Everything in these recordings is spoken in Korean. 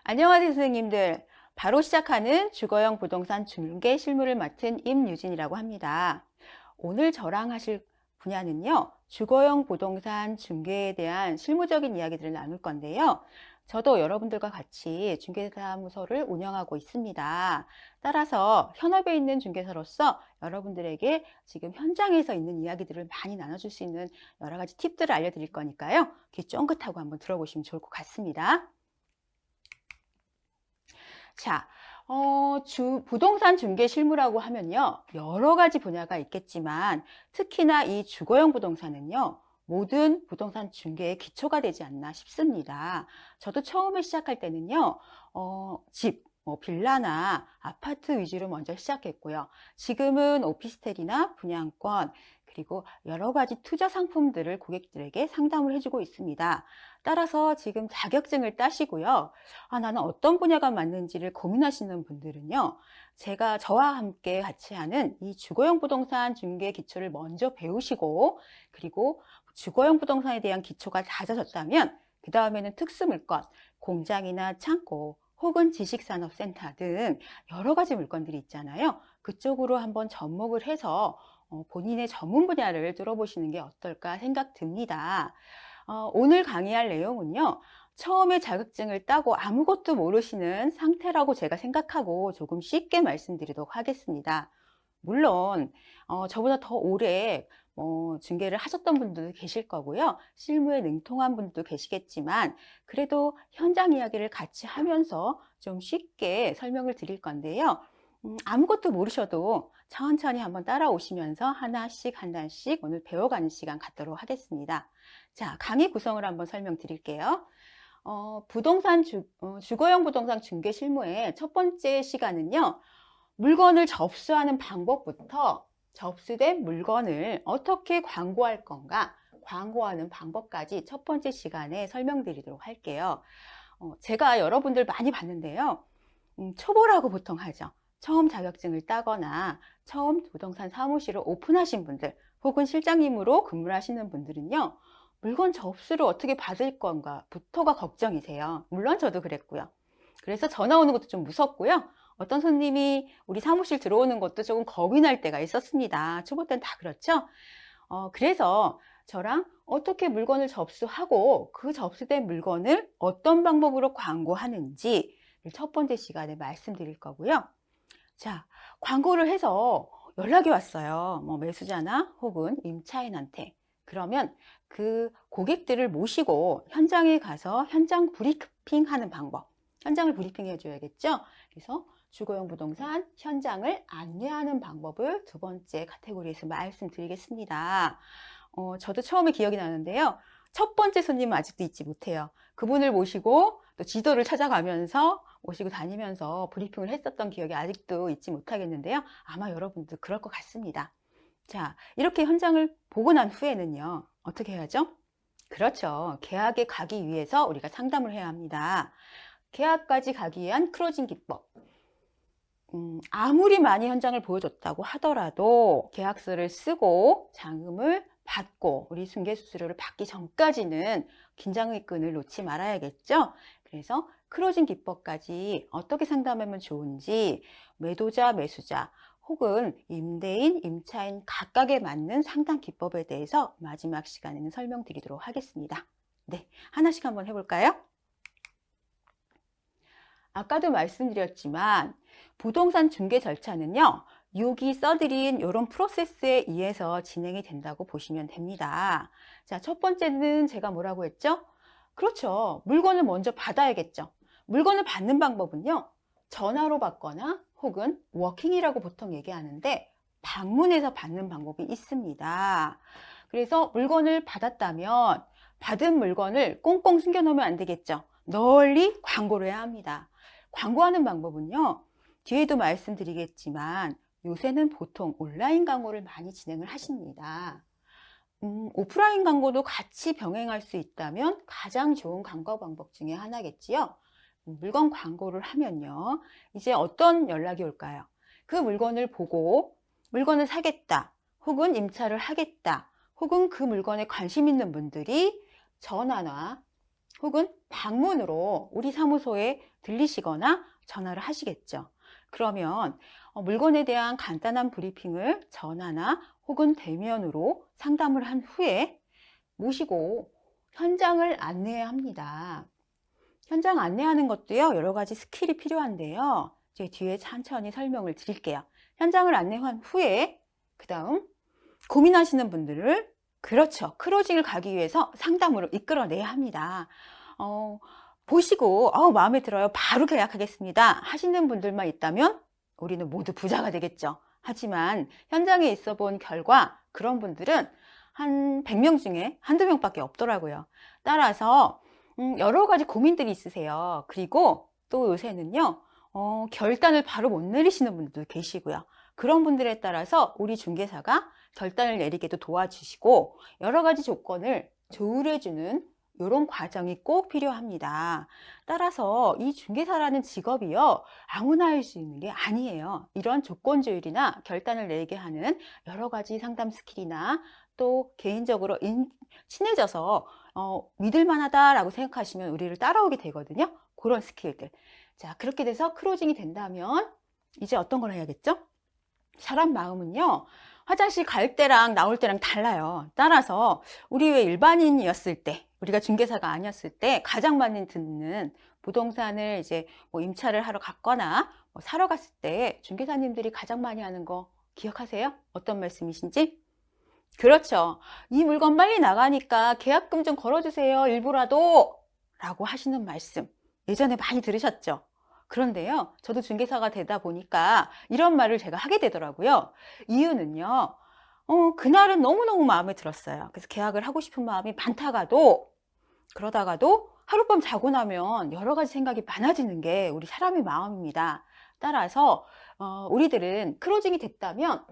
안녕하세요, 선생님들. 바로 시작하는 주거용 부동산 중개 실무를 맡은 임유진이라고 합니다. 오늘 저랑 하실 분야는요, 주거용 부동산 중개에 대한 실무적인 이야기들을 나눌 건데요. 저도 여러분들과 같이 중개사무소를 운영하고 있습니다. 따라서 현업에 있는 중개사로서 여러분들에게 지금 현장에서 있는 이야기들을 많이 나눠줄 수 있는 여러 가지 팁들을 알려드릴 거니까요. 귀 쫑긋하고 한번 들어보시면 좋을 것 같습니다. 자, 부동산 중개 실무라고 하면요, 여러 가지 분야가 있겠지만, 특히나 이 주거용 부동산은요, 모든 부동산 중개의 기초가 되지 않나 싶습니다. 저도 처음에 시작할 때는요, 집, 빌라나 아파트 위주로 먼저 시작했고요. 지금은 오피스텔이나 분양권, 그리고 여러 가지 투자 상품들을 고객들에게 상담을 해주고 있습니다. 따라서 지금 자격증을 따시고요. 나는 어떤 분야가 맞는지를 고민하시는 분들은요, 저와 함께 같이 하는 이 주거용 부동산 중개 기초를 먼저 배우시고, 그리고 주거용 부동산에 대한 기초가 다져졌다면, 그 다음에는 특수물건, 공장이나 창고, 혹은 지식산업센터 등 여러 가지 물건들이 있잖아요. 그쪽으로 한번 접목을 해서 본인의 전문 분야를 뚫어보시는 게 어떨까 생각 듭니다. 오늘 강의할 내용은요, 처음에 자격증을 따고 아무것도 모르시는 상태라고 제가 생각하고 조금 쉽게 말씀드리도록 하겠습니다. 물론 저보다 더 오래 중개를 하셨던 분들도 계실 거고요. 실무에 능통한 분도 계시겠지만 그래도 현장 이야기를 같이 하면서 좀 쉽게 설명을 드릴 건데요. 아무것도 모르셔도 천천히 한번 따라오시면서 하나씩 하나씩 오늘 배워가는 시간 갖도록 하겠습니다. 자, 강의 구성을 한번 설명드릴게요. 주거용 부동산 중개 실무의 첫 번째 시간은요, 물건을 접수하는 방법부터 접수된 물건을 어떻게 광고할 건가, 광고하는 방법까지 첫 번째 시간에 설명드리도록 할게요. 제가 여러분들 많이 봤는데요. 초보라고 보통 하죠. 처음 자격증을 따거나 처음 부동산 사무실을 오픈하신 분들 혹은 실장님으로 근무를 하시는 분들은요. 물건 접수를 어떻게 받을 건가부터가 걱정이세요. 물론 저도 그랬고요. 그래서 전화 오는 것도 좀 무섭고요. 어떤 손님이 우리 사무실 들어오는 것도 조금 겁이 날 때가 있었습니다. 초보 때는 다 그렇죠. 그래서 저랑 어떻게 물건을 접수하고 그 접수된 물건을 어떤 방법으로 광고하는지 첫 번째 시간에 말씀드릴 거고요. 자, 광고를 해서 연락이 왔어요. 매수자나 혹은 임차인한테. 그러면 그 고객들을 모시고 현장에 가서 현장 브리핑 하는 방법. 현장을 브리핑 해줘야겠죠? 그래서 주거용 부동산 현장을 안내하는 방법을 두 번째 카테고리에서 말씀드리겠습니다. 저도 처음에 기억이 나는데요. 첫 번째 손님은 아직도 잊지 못해요. 그분을 모시고 또 지도를 찾아가면서 모시고 다니면서 브리핑을 했었던 기억이 아직도 잊지 못하겠는데요. 아마 여러분도 그럴 것 같습니다. 자, 이렇게 현장을 보고 난 후에는요. 어떻게 해야죠? 그렇죠. 계약에 가기 위해서 우리가 상담을 해야 합니다. 계약까지 가기 위한 클로징 기법. 아무리 많이 현장을 보여줬다고 하더라도 계약서를 쓰고 잔금을 받고 우리 중개수수료를 받기 전까지는 긴장의 끈을 놓지 말아야겠죠. 그래서 클로징 기법까지 어떻게 상담하면 좋은지 매도자, 매수자 혹은 임대인, 임차인 각각에 맞는 상담 기법에 대해서 마지막 시간에는 설명드리도록 하겠습니다. 네, 하나씩 한번 해볼까요? 아까도 말씀드렸지만 부동산 중개 절차는요, 여기 써드린 이런 프로세스에 의해서 진행이 된다고 보시면 됩니다. 자, 첫 번째는 제가 뭐라고 했죠? 그렇죠. 물건을 먼저 받아야겠죠. 물건을 받는 방법은요, 전화로 받거나 혹은 워킹이라고 보통 얘기하는데 방문해서 받는 방법이 있습니다. 그래서 물건을 받았다면 받은 물건을 꽁꽁 숨겨놓으면 안 되겠죠. 널리 광고를 해야 합니다. 광고하는 방법은요, 뒤에도 말씀드리겠지만 요새는 보통 온라인 광고를 많이 진행을 하십니다. 오프라인 광고도 같이 병행할 수 있다면 가장 좋은 광고 방법 중에 하나겠지요. 물건 광고를 하면요, 이제 어떤 연락이 올까요? 그 물건을 보고 물건을 사겠다, 혹은 임차를 하겠다, 혹은 그 물건에 관심 있는 분들이 전화나 혹은 방문으로 우리 사무소에 들리시거나 전화를 하시겠죠. 그러면 물건에 대한 간단한 브리핑을 전화나 혹은 대면으로 상담을 한 후에 모시고 현장을 안내해야 합니다. 현장 안내하는 것도요, 여러 가지 스킬이 필요한데요. 제 뒤에 천천히 설명을 드릴게요. 현장을 안내한 후에 그 다음 고민하시는 분들을, 그렇죠, 클로징을 가기 위해서 상담으로 이끌어내야 합니다. 보시고 마음에 들어요, 바로 계약하겠습니다 하시는 분들만 있다면 우리는 모두 부자가 되겠죠. 하지만 현장에 있어 본 결과 그런 분들은 한 100명 중에 한두 명밖에 없더라고요. 따라서 여러 가지 고민들이 있으세요. 그리고 또 요새는요, 결단을 바로 못 내리시는 분들도 계시고요. 그런 분들에 따라서 우리 중개사가 결단을 내리게도 도와주시고 여러 가지 조건을 조율해주는 이런 과정이 꼭 필요합니다. 따라서 이 중개사라는 직업이요, 아무나 할 수 있는 게 아니에요. 이런 조건 조율이나 결단을 내리게 하는 여러 가지 상담 스킬이나 또 개인적으로 친해져서 믿을만하다라고 생각하시면 우리를 따라오게 되거든요. 그런 스킬들. 자, 그렇게 돼서 클로징이 된다면 이제 어떤 걸 해야겠죠? 사람 마음은요, 화장실 갈 때랑 나올 때랑 달라요. 따라서 우리 왜 일반인이었을 때, 우리가 중개사가 아니었을 때 가장 많이 듣는 부동산을 이제 뭐 임차를 하러 갔거나 뭐 사러 갔을 때 중개사님들이 가장 많이 하는 거 기억하세요? 어떤 말씀이신지? 그렇죠. 이 물건 빨리 나가니까 계약금 좀 걸어주세요, 일부라도 라고 하시는 말씀 예전에 많이 들으셨죠? 그런데요, 저도 중개사가 되다 보니까 이런 말을 제가 하게 되더라고요. 이유는요, 그날은 너무너무 마음에 들었어요. 그래서 계약을 하고 싶은 마음이 많다가도, 그러다가도 하룻밤 자고 나면 여러 가지 생각이 많아지는 게 우리 사람의 마음입니다. 따라서 우리들은 클로징이 됐다면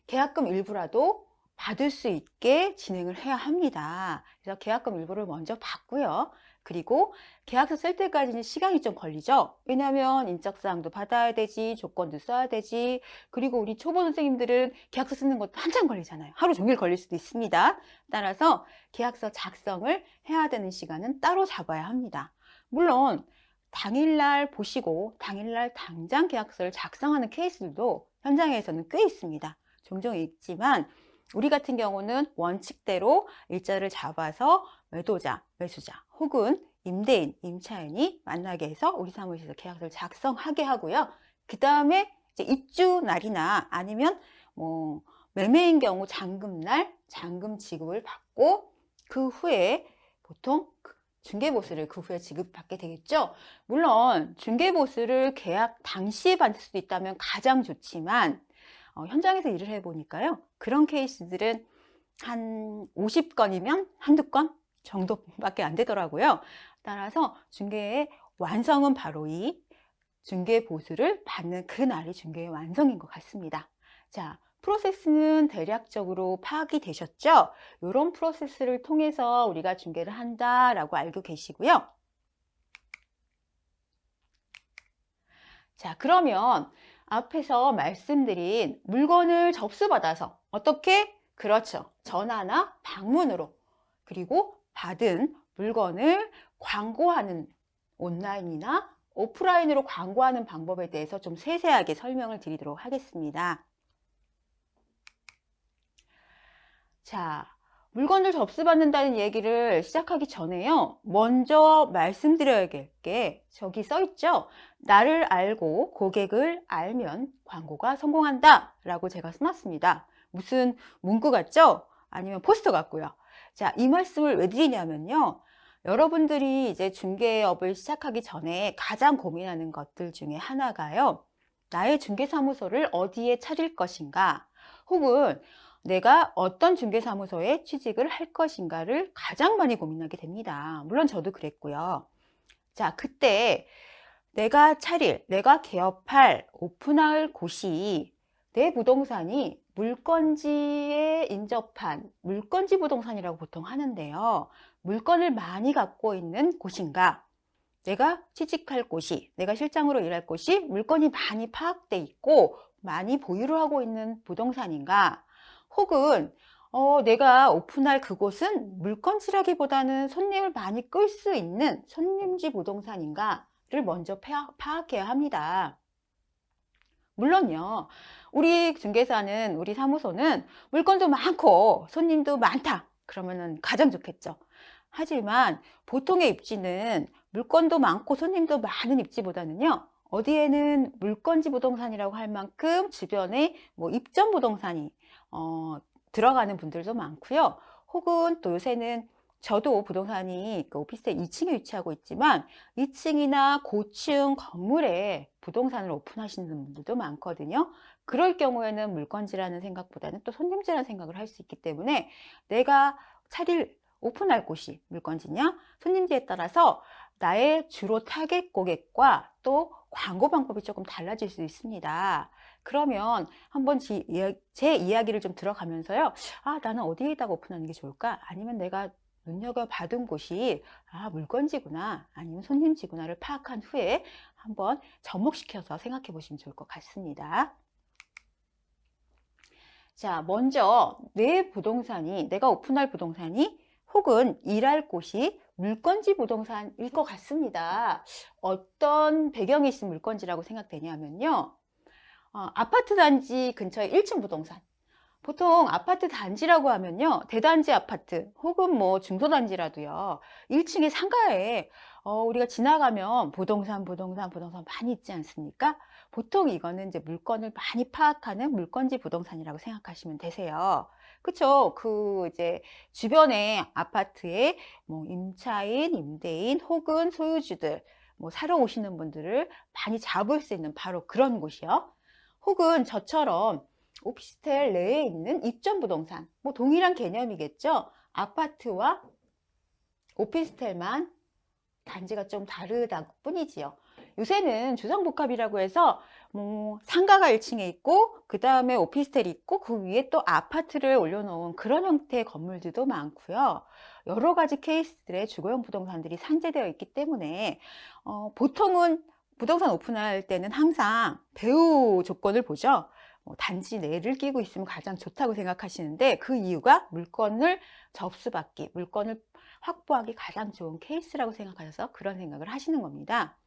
계약금 일부라도 받을 수 있게 진행을 해야 합니다. 그래서 계약금 일부를 먼저 받고요. 그리고 계약서 쓸 때까지는 시간이 좀 걸리죠. 왜냐하면 인적사항도 받아야 되지, 조건도 써야 되지. 그리고 우리 초보 선생님들은 계약서 쓰는 것도 한참 걸리잖아요. 하루 종일 걸릴 수도 있습니다. 따라서 계약서 작성을 해야 되는 시간은 따로 잡아야 합니다. 물론 당일날 보시고 당일날 당장 계약서를 작성하는 케이스들도 현장에서는 꽤 있습니다. 종종 있지만 우리 같은 경우는 원칙대로 일자를 잡아서 매도자, 매수자 혹은 임대인, 임차인이 만나게 해서 우리 사무실에서 계약서를 작성하게 하고요. 그 다음에 이제 입주 날이나 아니면 뭐 매매인 경우 잔금날 잔금 지급을 받고 그 후에 보통 중개보수를 그 후에 지급받게 되겠죠. 물론 중개보수를 계약 당시에 받을 수도 있다면 가장 좋지만 현장에서 일을 해보니까요, 그런 케이스들은 한 50건이면 한두 건 정도밖에 안 되더라고요. 따라서 중개의 완성은 바로 이 중개 보수를 받는 그날이 중개의 완성인 것 같습니다. 자, 프로세스는 대략적으로 파악이 되셨죠? 이런 프로세스를 통해서 우리가 중개를 한다라고 알고 계시고요. 자, 그러면 앞에서 말씀드린 물건을 접수받아서 어떻게? 그렇죠. 전화나 방문으로, 그리고 받은 물건을 광고하는 온라인이나 오프라인으로 광고하는 방법에 대해서 좀 세세하게 설명을 드리도록 하겠습니다. 자, 물건을 접수받는다는 얘기를 시작하기 전에요, 먼저 말씀드려야 될 게 저기 써 있죠. 나를 알고 고객을 알면 광고가 성공한다 라고 제가 써놨습니다. 무슨 문구 같죠? 아니면 포스터 같고요. 자, 이 말씀을 왜 드리냐면요, 여러분들이 이제 중개업을 시작하기 전에 가장 고민하는 것들 중에 하나가요, 나의 중개사무소를 어디에 차릴 것인가, 혹은 내가 어떤 중개사무소에 취직을 할 것인가를 가장 많이 고민하게 됩니다. 물론 저도 그랬고요. 자, 그때 내가 개업할, 오픈할 곳이 내 부동산이 물건지에 인접한 물건지 부동산이라고 보통 하는데요. 물건을 많이 갖고 있는 곳인가, 내가 취직할 곳이, 내가 실장으로 일할 곳이 물건이 많이 파악돼 있고 많이 보유를 하고 있는 부동산인가, 혹은 내가 오픈할 그곳은 물건지라기보다는 손님을 많이 끌 수 있는 손님지 부동산인가를 먼저 파악해야 합니다. 물론요, 우리 중개사는, 우리 사무소는 물건도 많고 손님도 많다. 그러면은 가장 좋겠죠. 하지만 보통의 입지는 물건도 많고 손님도 많은 입지보다는요, 어디에는 물건지 부동산이라고 할 만큼 주변에 뭐 입점 부동산이 들어가는 분들도 많고요. 혹은 또 요새는 저도 부동산이 그 오피스텔 2층에 위치하고 있지만 2층이나 고층 건물에 부동산을 오픈하시는 분들도 많거든요. 그럴 경우에는 물건지라는 생각보다는 또 손님지라는 생각을 할 수 있기 때문에 내가 오픈할 곳이 물건지냐 손님지에 따라서 나의 주로 타겟 고객과 또 광고 방법이 조금 달라질 수 있습니다. 그러면 한번 제 이야기를 좀 들어가면서요. 나는 어디에다가 오픈하는 게 좋을까? 아니면 내가 눈여겨받은 곳이 물건지구나 아니면 손님지구나를 파악한 후에 한번 접목시켜서 생각해 보시면 좋을 것 같습니다. 자, 먼저 내가 오픈할 부동산이 혹은 일할 곳이 물건지 부동산일 것 같습니다. 어떤 배경이 있은 물건지라고 생각되냐면요. 아파트 단지 근처에 1층 부동산. 보통 아파트 단지라고 하면요, 대단지 아파트 혹은 뭐 중소단지라도요, 1층의 상가에 우리가 지나가면 부동산 많이 있지 않습니까? 보통 이거는 이제 물건을 많이 파악하는 물건지 부동산이라고 생각하시면 되세요. 그쵸? 이제 주변에 아파트에 뭐 임차인, 임대인 혹은 소유주들, 뭐 사러 오시는 분들을 많이 잡을 수 있는 바로 그런 곳이요. 혹은 저처럼 오피스텔 내에 있는 입점 부동산, 뭐 동일한 개념이겠죠. 아파트와 오피스텔만 단지가 좀 다르다 뿐이지요. 요새는 주상복합이라고 해서 뭐 상가가 1층에 있고 그 다음에 오피스텔이 있고 그 위에 또 아파트를 올려놓은 그런 형태의 건물들도 많고요. 여러 가지 케이스들의 주거용 부동산들이 산재되어 있기 때문에 보통은 부동산 오픈할 때는 항상 배후 조건을 보죠. 단지 내를 끼고 있으면 가장 좋다고 생각하시는데 그 이유가 물건을 접수받기, 물건을 확보하기 가장 좋은 케이스라고 생각하셔서 그런 생각을 하시는 겁니다.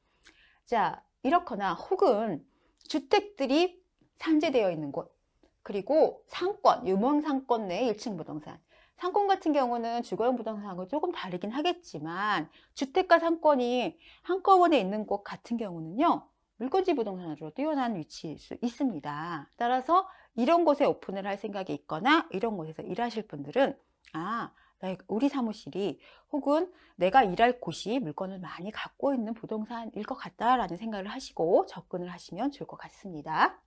자, 이렇거나 혹은 주택들이 산재되어 있는 곳, 그리고 상권, 유명 상권 내 1층 부동산. 상권 같은 경우는 주거용 부동산하고 조금 다르긴 하겠지만 주택과 상권이 한꺼번에 있는 곳 같은 경우는요, 물건지 부동산으로 뛰어난 위치일 수 있습니다. 따라서 이런 곳에 오픈을 할 생각이 있거나 이런 곳에서 일하실 분들은 우리 사무실이 혹은 내가 일할 곳이 물건을 많이 갖고 있는 부동산일 것 같다라는 생각을 하시고 접근을 하시면 좋을 것 같습니다.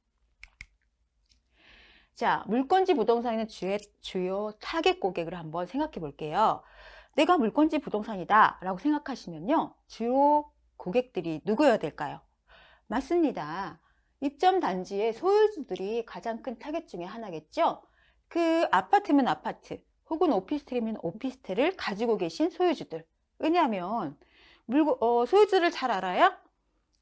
자, 물건지 부동산의 주요 타겟 고객을 한번 생각해 볼게요. 내가 물건지 부동산이다 라고 생각하시면요, 주요 고객들이 누구여야 될까요? 맞습니다. 입점 단지의 소유주들이 가장 큰 타겟 중에 하나겠죠. 그 아파트면 아파트 혹은 오피스텔이면 오피스텔을 가지고 계신 소유주들. 왜냐하면 소유주를 잘 알아야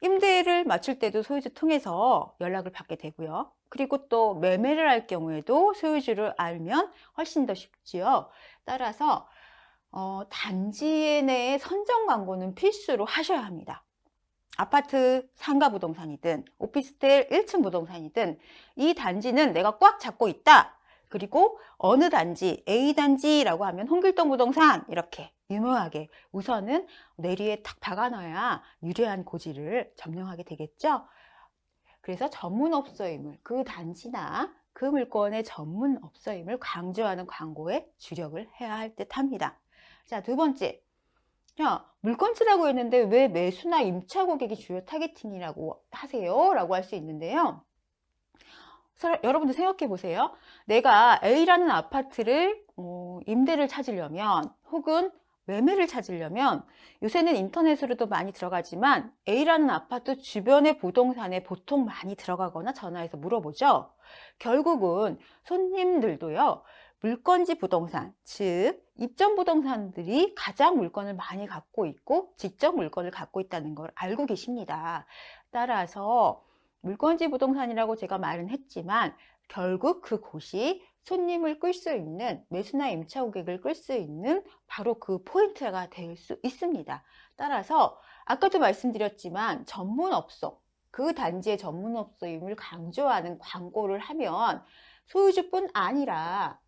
임대를 맞출 때도 소유주 통해서 연락을 받게 되고요. 그리고 또 매매를 할 경우에도 소유주를 알면 훨씬 더 쉽지요. 따라서 단지 내의 선정 광고는 필수로 하셔야 합니다. 아파트 상가 부동산이든 오피스텔 1층 부동산이든 이 단지는 내가 꽉 잡고 있다. 그리고 어느 단지, A단지라고 하면 홍길동 부동산 이렇게 유명하게 우선은 내리에 탁 박아놔야 유리한 고지를 점령하게 되겠죠. 그래서 전문업소임을, 그 단지나 그 물건의 전문업소임을 강조하는 광고에 주력을 해야 할 듯 합니다. 자, 두 번째. 물건지라고 했는데 왜 매수나 임차 고객이 주요 타겟팅이라고 하세요? 라고 할 수 있는데요. 여러분들 생각해 보세요. 내가 A라는 아파트를 임대를 찾으려면 혹은 매매를 찾으려면 요새는 인터넷으로도 많이 들어가지만 A라는 아파트 주변의 부동산에 보통 많이 들어가거나 전화해서 물어보죠. 결국은 손님들도요, 물건지 부동산, 즉 입점 부동산들이 가장 물건을 많이 갖고 있고 직접 물건을 갖고 있다는 걸 알고 계십니다. 따라서 물건지 부동산이라고 제가 말은 했지만 결국 그곳이 손님을 끌 수 있는, 매수나 임차 고객을 끌 수 있는 바로 그 포인트가 될 수 있습니다. 따라서 아까도 말씀드렸지만 전문업소, 그 단지의 전문업소임을 강조하는 광고를 하면 소유주뿐 아니라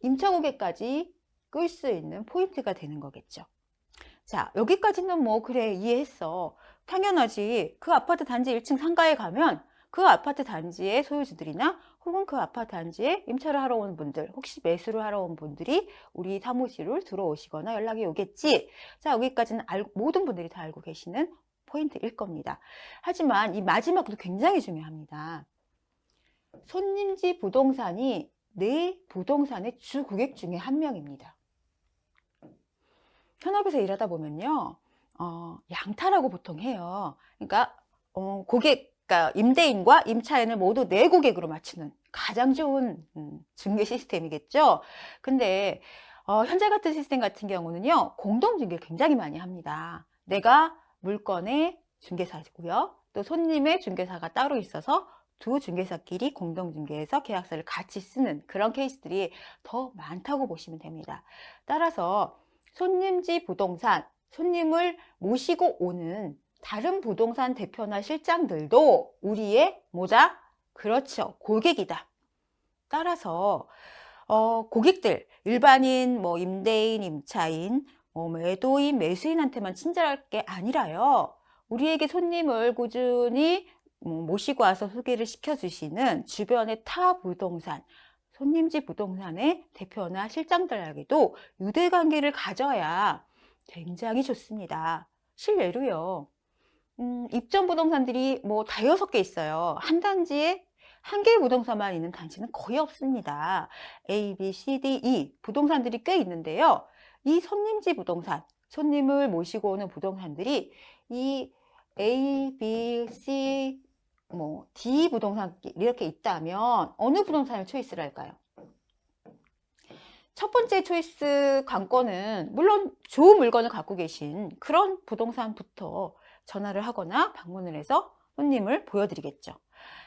임차 고객까지 끌 수 있는 포인트가 되는 거겠죠. 자, 여기까지는 뭐 그래 이해했어. 당연하지. 그 아파트 단지 1층 상가에 가면 그 아파트 단지의 소유주들이나 혹은 그 아파트 단지에 임차를 하러 온 분들, 혹시 매수를 하러 온 분들이 우리 사무실을 들어오시거나 연락이 오겠지. 자, 여기까지는 모든 분들이 다 알고 계시는 포인트일 겁니다. 하지만 이 마지막도 굉장히 중요합니다. 손님지 부동산이 내 부동산의 주 고객 중에 한 명입니다. 현업에서 일하다 보면요, 양타라고 보통 해요. 그러니까, 그러니까 임대인과 임차인을 모두 내 고객으로 맞추는 가장 좋은 중개 시스템이겠죠. 근데, 현재 같은 시스템 같은 경우는요, 공동중개를 굉장히 많이 합니다. 내가 물건의 중개사고요. 또 손님의 중개사가 따로 있어서 두 중개사끼리 공동중개해서 계약서를 같이 쓰는 그런 케이스들이 더 많다고 보시면 됩니다. 따라서 손님지 부동산, 손님을 모시고 오는 다른 부동산 대표나 실장들도 우리의 뭐다? 그렇죠. 고객이다. 따라서 고객들, 일반인, 뭐 임대인, 임차인, 매도인, 매수인한테만 친절할 게 아니라요. 우리에게 손님을 꾸준히 모시고 와서 소개를 시켜주시는 주변의 타 부동산, 손님지 부동산의 대표나 실장들에게도 유대관계를 가져야 굉장히 좋습니다. 실례로요. 입점 부동산들이 뭐 다여섯 개 있어요. 한 단지에 한 개의 부동산만 있는 단지는 거의 없습니다. A, B, C, D, E 부동산들이 꽤 있는데요. 이 손님지 부동산, 손님을 모시고 오는 부동산들이 이 A, B, C, 뭐 D 부동산 이렇게 있다면 어느 부동산을 초이스를 할까요? 첫 번째 초이스 관건은 물론 좋은 물건을 갖고 계신 그런 부동산부터 전화를 하거나 방문을 해서 손님을 보여드리겠죠.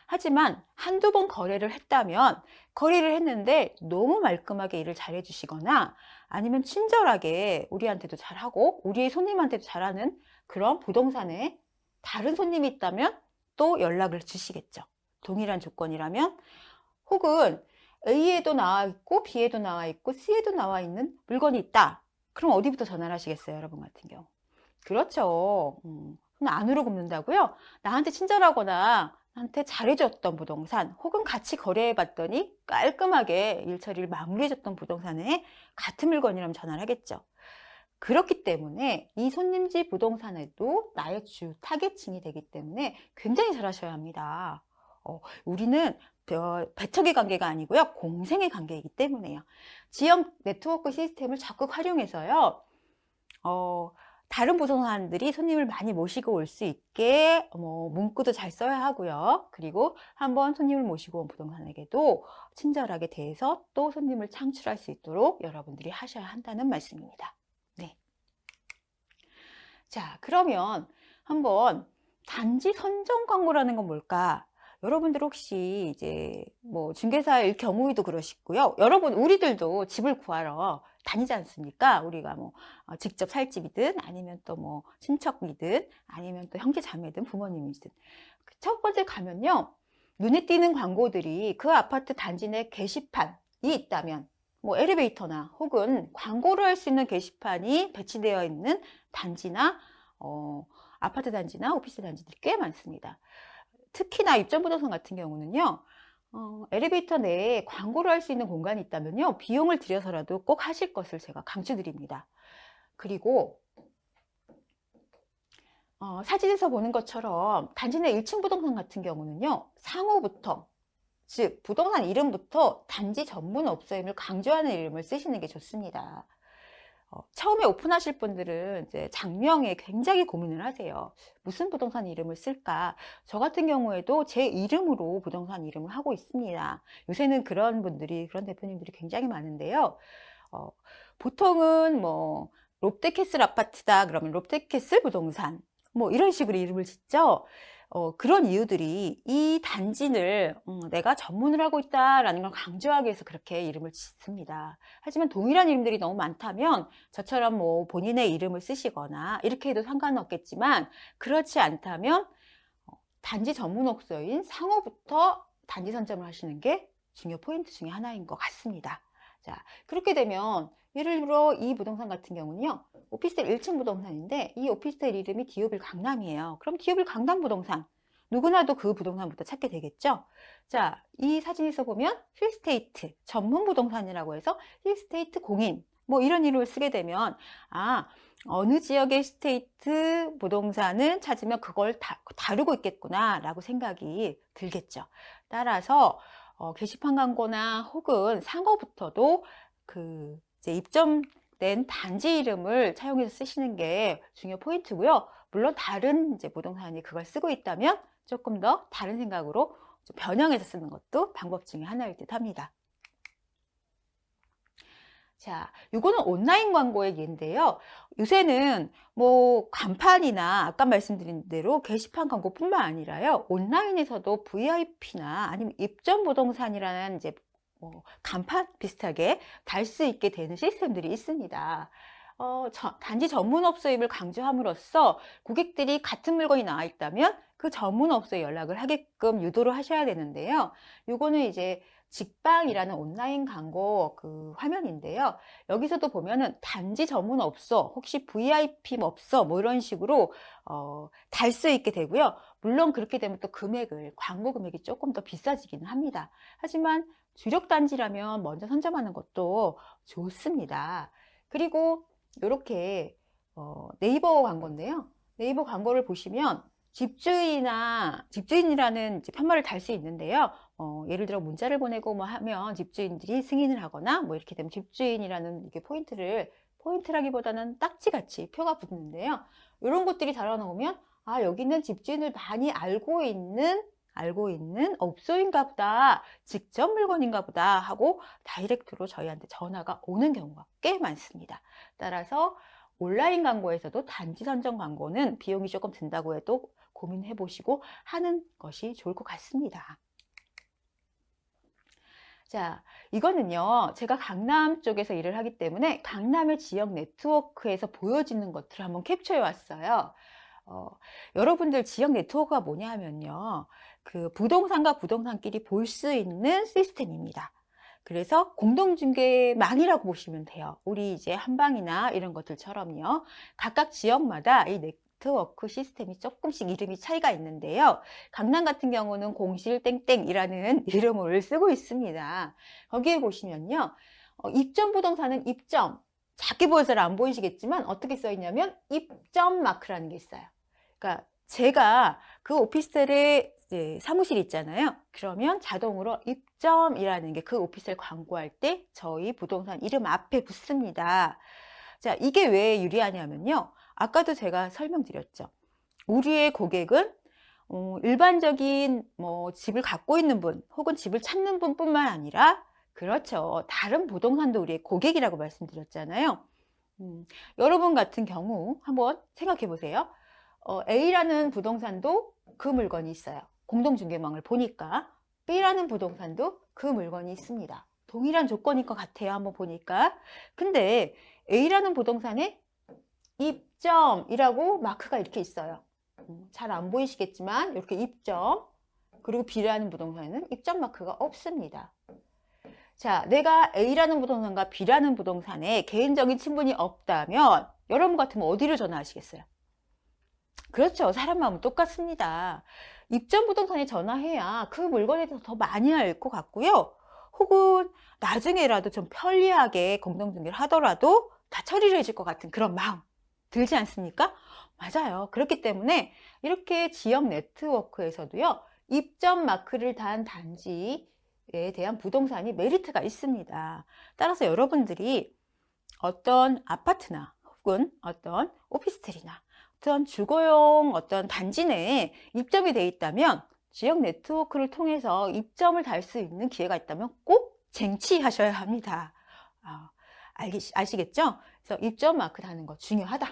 하지만 한두 번 거래를 했다면 거래를 했는데 너무 말끔하게 일을 잘 해주시거나 아니면 친절하게 우리한테도 잘하고 우리의 손님한테도 잘하는 그런 부동산에 다른 손님이 있다면 또 연락을 주시겠죠. 동일한 조건이라면 혹은 A에도 나와 있고 B에도 나와 있고 C에도 나와 있는 물건이 있다. 그럼 어디부터 전화를 하시겠어요, 여러분 같은 경우? 그렇죠. 안으로 굽는다고요? 나한테 친절하거나 나한테 잘해줬던 부동산 혹은 같이 거래해봤더니 깔끔하게 일 처리를 마무리해줬던 부동산에 같은 물건이라면 전화를 하겠죠. 그렇기 때문에 이 손님지 부동산에도 나의 주 타겟층이 되기 때문에 굉장히 잘 하셔야 합니다. 우리는 배척의 관계가 아니고요. 공생의 관계이기 때문에요. 지역 네트워크 시스템을 적극 활용해서요. 다른 부동산들이 손님을 많이 모시고 올 수 있게 문구도 잘 써야 하고요. 그리고 한번 손님을 모시고 온 부동산에게도 친절하게 대해서 또 손님을 창출할 수 있도록 여러분들이 하셔야 한다는 말씀입니다. 네. 자, 그러면 한번 단지 선정 광고라는 건 뭘까? 여러분들 혹시 이제 뭐 중개사일 경우에도 그러시고요. 여러분, 우리들도 집을 구하러 다니지 않습니까? 우리가 뭐 직접 살 집이든 아니면 또 뭐 친척이든 아니면 또 형제 자매든 부모님이든 첫 번째 가면요. 눈에 띄는 광고들이 그 아파트 단지 내 게시판이 있다면 뭐 엘리베이터나 혹은 광고를 할 수 있는 게시판이 배치되어 있는 단지나 아파트 단지나 오피스 단지들이 꽤 많습니다. 특히나 입점 부동산 같은 경우는요. 엘리베이터 내에 광고를 할 수 있는 공간이 있다면요. 비용을 들여서라도 꼭 하실 것을 제가 강추드립니다. 그리고 사진에서 보는 것처럼 단지 내 1층 부동산 같은 경우는요. 상호부터 즉 부동산 이름부터 단지 전문 업소임을 강조하는 이름을 쓰시는 게 좋습니다. 처음에 오픈하실 분들은 이제 장명에 굉장히 고민을 하세요. 무슨 부동산 이름을 쓸까? 저 같은 경우에도 제 이름으로 부동산 이름을 하고 있습니다. 요새는 그런 분들이, 그런 대표님들이 굉장히 많은데요. 보통은 뭐 롯데캐슬 아파트다 그러면 롯데캐슬 부동산, 뭐 이런 식으로 이름을 짓죠. 그런 이유들이 이 단지를 내가 전문을 하고 있다라는 걸 강조하기 위해서 그렇게 이름을 짓습니다. 하지만 동일한 이름들이 너무 많다면 저처럼 뭐 본인의 이름을 쓰시거나 이렇게 해도 상관은 없겠지만, 그렇지 않다면 단지 전문업소인 상호부터 단지 선점을 하시는 게 중요 포인트 중에 하나인 것 같습니다. 자, 그렇게 되면 예를 들어 이 부동산 같은 경우는요, 오피스텔 1층 부동산인데 이 오피스텔 이름이 디오빌 강남이에요. 그럼 디오빌 강남 부동산, 누구나도 그 부동산부터 찾게 되겠죠. 자, 이 사진에서 보면 힐스테이트 전문 부동산이라고 해서 힐스테이트 공인, 뭐 이런 이름을 쓰게 되면 어느 지역의 스테이트 부동산을 찾으면 그걸 다루고 있겠구나 라고 생각이 들겠죠. 따라서 게시판 광고나 혹은 상호부터도 이제 입점된 단지 이름을 차용해서 쓰시는 게 중요 포인트고요. 물론 다른 이제 부동산이 그걸 쓰고 있다면 조금 더 다른 생각으로 좀 변형해서 쓰는 것도 방법 중에 하나일 듯 합니다. 자, 이거는 온라인 광고의 예인데요. 요새는 뭐 간판이나 아까 말씀드린 대로 게시판 광고뿐만 아니라요, 온라인에서도 VIP나 아니면 입점 부동산이라는 이제 간판 비슷하게 달 수 있게 되는 시스템들이 있습니다. 단지 전문업소임을 강조함으로써 고객들이 같은 물건이 나와 있다면 그 전문업소에 연락을 하게끔 유도를 하셔야 되는데요. 요거는 이제 직방이라는 온라인 광고 그 화면인데요. 여기서도 보면은 단지 전문업소, 혹시 VIP 업소 뭐 이런 식으로 달 수 있게 되고요. 물론 그렇게 되면 또 광고 금액이 조금 더 비싸지기는 합니다. 하지만 주력 단지라면 먼저 선점하는 것도 좋습니다. 그리고 이렇게 네이버 광고인데요. 네이버 광고를 보시면 집주인이라는 이제 편말을 달 수 있는데요. 예를 들어 문자를 보내고 뭐 하면 집주인들이 승인을 하거나 뭐 이렇게 되면 집주인이라는 이렇게 포인트라기보다는 딱지같이 표가 붙는데요. 이런 것들이 달아놓으면 여기는 집주인을 많이 알고 있는 업소인가 보다, 직접 물건인가 보다 하고 다이렉트로 저희한테 전화가 오는 경우가 꽤 많습니다. 따라서 온라인 광고에서도 단지 선정 광고는 비용이 조금 든다고 해도 고민해 보시고 하는 것이 좋을 것 같습니다. 자, 이거는요, 제가 강남 쪽에서 일을 하기 때문에 강남의 지역 네트워크에서 보여지는 것들을 한번 캡처해 왔어요. 여러분들 지역 네트워크가 뭐냐 하면요, 그 부동산과 부동산끼리 볼 수 있는 시스템입니다. 그래서 공동중개망이라고 보시면 돼요. 우리 이제 한방이나 이런 것들처럼요. 각각 지역마다 이 네트워크 시스템이 조금씩 이름이 차이가 있는데요. 강남 같은 경우는 공실 땡땡이라는 이름을 쓰고 있습니다. 거기에 보시면요. 입점 부동산은 입점. 작게 보여서 안 보이시겠지만 어떻게 써 있냐면 입점 마크라는 게 있어요. 그러니까 제가 그 오피스텔에 이제 사무실이 있잖아요. 그러면 자동으로 입점이라는 게 그 오피스텔 광고할 때 저희 부동산 이름 앞에 붙습니다. 자, 이게 왜 유리하냐면요. 아까도 제가 설명드렸죠. 우리의 고객은 일반적인 뭐 집을 갖고 있는 분 혹은 집을 찾는 분뿐만 아니라, 그렇죠, 다른 부동산도 우리의 고객이라고 말씀드렸잖아요. 여러분 같은 경우 한번 생각해 보세요. A라는 부동산도 그 물건이 있어요. 공동중개망을 보니까. B라는 부동산도 그 물건이 있습니다. 동일한 조건일 것 같아요. 한번 보니까. 근데 A라는 부동산에 입점이라고 마크가 이렇게 있어요. 잘 안 보이시겠지만 이렇게 입점. 그리고 B라는 부동산에는 입점 마크가 없습니다. 자, 내가 A라는 부동산과 B라는 부동산에 개인적인 친분이 없다면 여러분 같으면 어디로 전화하시겠어요? 그렇죠. 사람 마음은 똑같습니다. 입점 부동산에 전화해야 그 물건에 대해서 더 많이 알 것 같고요. 혹은 나중에라도 좀 편리하게 공동중개를 하더라도 다 처리를 해줄 것 같은 그런 마음 들지 않습니까? 맞아요. 그렇기 때문에 이렇게 지역 네트워크에서도요, 입점 마크를 단 단지에 대한 부동산이 메리트가 있습니다. 따라서 여러분들이 어떤 아파트나 혹은 어떤 오피스텔이나 어떤 주거용 어떤 단지 내에 입점이 되어 있다면, 지역 네트워크를 통해서 입점을 달 수 있는 기회가 있다면 꼭 쟁취하셔야 합니다. 아시겠죠? 그래서 입점 마크 다는 거 중요하다.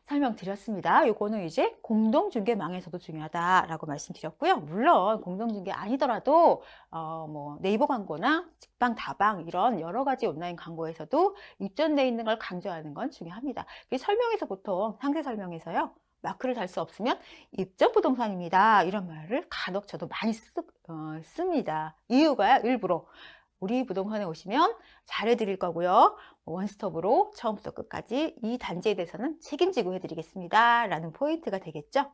설명드렸습니다. 요거는 이제 공동중개망에서도 중요하다라고 말씀드렸고요. 물론 공동중개 아니더라도 뭐 네이버 광고나 직방, 다방 이런 여러 가지 온라인 광고에서도 입점돼 있는 걸 강조하는 건 중요합니다. 설명에서 보통 상세 설명에서요. 마크를 달 수 없으면 입점 부동산입니다. 이런 말을 간혹 저도 많이 씁니다. 이유가 일부러 우리 부동산에 오시면 잘해드릴 거고요. 원스톱으로 처음부터 끝까지 이 단지에 대해서는 책임지고 해드리겠습니다. 라는 포인트가 되겠죠.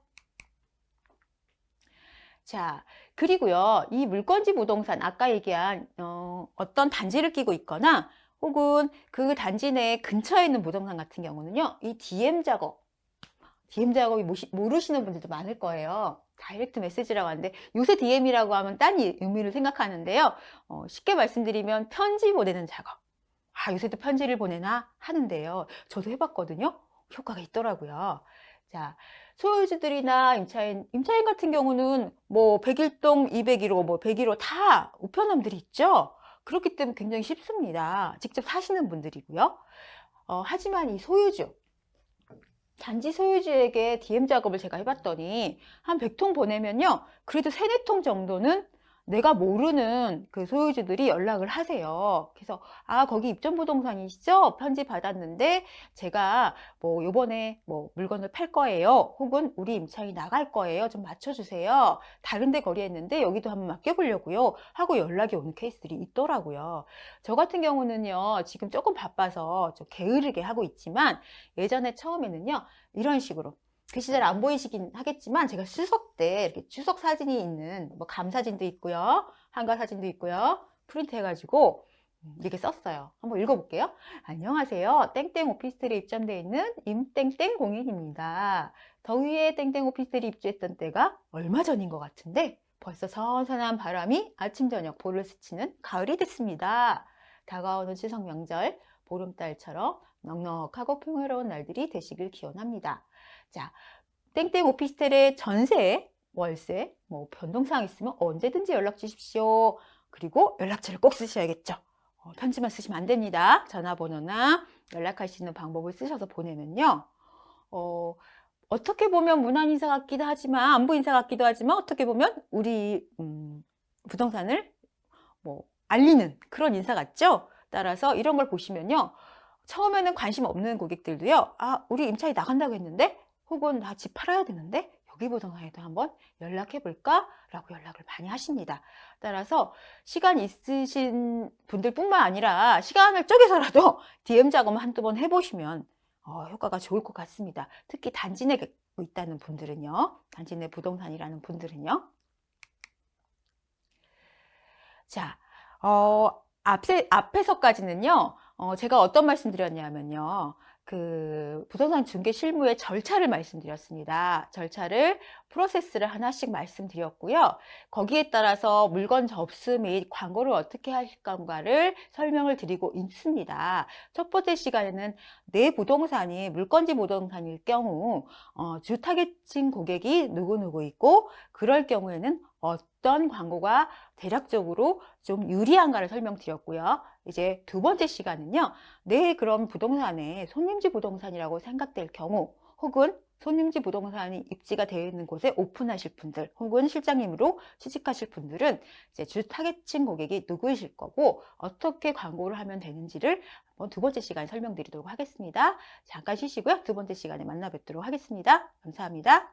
자, 그리고요. 이 물건지 부동산, 아까 얘기한 어떤 단지를 끼고 있거나 혹은 그 단지 내 근처에 있는 부동산 같은 경우는요. 이 DM 작업이 모르시는 분들도 많을 거예요. 다이렉트 메시지라고 하는데 요새 DM이라고 하면 딴 의미를 생각하는데요. 쉽게 말씀드리면 편지 보내는 작업. 요새도 편지를 보내나 하는데요. 저도 해봤거든요. 효과가 있더라고요. 자, 소유주들이나 임차인 같은 경우는 뭐 101동, 201호, 뭐 101호 다 우편함들이 있죠. 그렇기 때문에 굉장히 쉽습니다. 직접 사시는 분들이고요. 하지만 이 단지 소유주에게 DM 작업을 제가 해봤더니 한 100통 보내면요. 그래도 3, 4통 정도는 내가 모르는 그 소유주들이 연락을 하세요. 그래서 거기 입점부동산이시죠? 편지 받았는데 제가 뭐 요번에 뭐 물건을 팔 거예요. 혹은 우리 임차인이 나갈 거예요. 좀 맞춰주세요. 다른 데 거래했는데 여기도 한번 맡겨보려고요. 하고 연락이 오는 케이스들이 있더라고요. 저 같은 경우는요. 지금 조금 바빠서 좀 게으르게 하고 있지만 예전에 처음에는요. 이런 식으로 그 시절 안 보이시긴 하겠지만 제가 추석 때 이렇게 추석 사진이 있는 뭐 감사진도 있고요. 한가 사진도 있고요. 프린트 해가지고 이렇게 썼어요. 한번 읽어볼게요. 안녕하세요. 땡땡 오피스텔에 입점되어 있는 임땡땡 공인입니다. 더위에 땡땡 오피스텔에 입주했던 때가 얼마 전인 것 같은데 벌써 선선한 바람이 아침 저녁 볼을 스치는 가을이 됐습니다. 다가오는 추석 명절 보름달처럼 넉넉하고 평화로운 날들이 되시길 기원합니다. 자, 땡땡 오피스텔의 전세, 월세, 뭐 변동사항 있으면 언제든지 연락 주십시오. 그리고 연락처를 꼭 쓰셔야겠죠. 편지만 쓰시면 안 됩니다. 전화번호나 연락할 수 있는 방법을 쓰셔서 보내면요. 어떻게 보면 문안 인사 같기도 하지만 안부 인사 같기도 하지만 어떻게 보면 우리 부동산을 뭐 알리는 그런 인사 같죠. 따라서 이런 걸 보시면요. 처음에는 관심 없는 고객들도요. 우리 임차인이 나간다고 했는데 혹은 나 집 팔아야 되는데 여기 부동산에도 한번 연락해 볼까? 라고 연락을 많이 하십니다. 따라서 시간 있으신 분들뿐만 아니라 시간을 쪼개서라도 DM 작업을 한두 번 해보시면 효과가 좋을 것 같습니다. 특히 단지 내에 있다는 분들은요. 단지 내 부동산이라는 분들은요. 자, 앞에서까지는요. 제가 어떤 말씀 드렸냐면요. 그 부동산 중개 실무의 절차를 말씀드렸습니다. 절차를 프로세스를 하나씩 말씀드렸고요. 거기에 따라서 물건 접수 및 광고를 어떻게 할 건가를 설명을 드리고 있습니다. 첫 번째 시간에는 내 부동산이 물건지 부동산일 경우 주 타겟층 고객이 누구누구 있고 그럴 경우에는 어떤 광고가 대략적으로 좀 유리한가를 설명드렸고요. 이제 두 번째 시간은요. 내 그런 부동산에 손님지 부동산이라고 생각될 경우 혹은 손님지 부동산이 입지가 되어 있는 곳에 오픈하실 분들 혹은 실장님으로 취직하실 분들은 이제 주 타겟층 고객이 누구이실 거고 어떻게 광고를 하면 되는지를 한번 두 번째 시간에 설명드리도록 하겠습니다. 잠깐 쉬시고요. 두 번째 시간에 만나 뵙도록 하겠습니다. 감사합니다.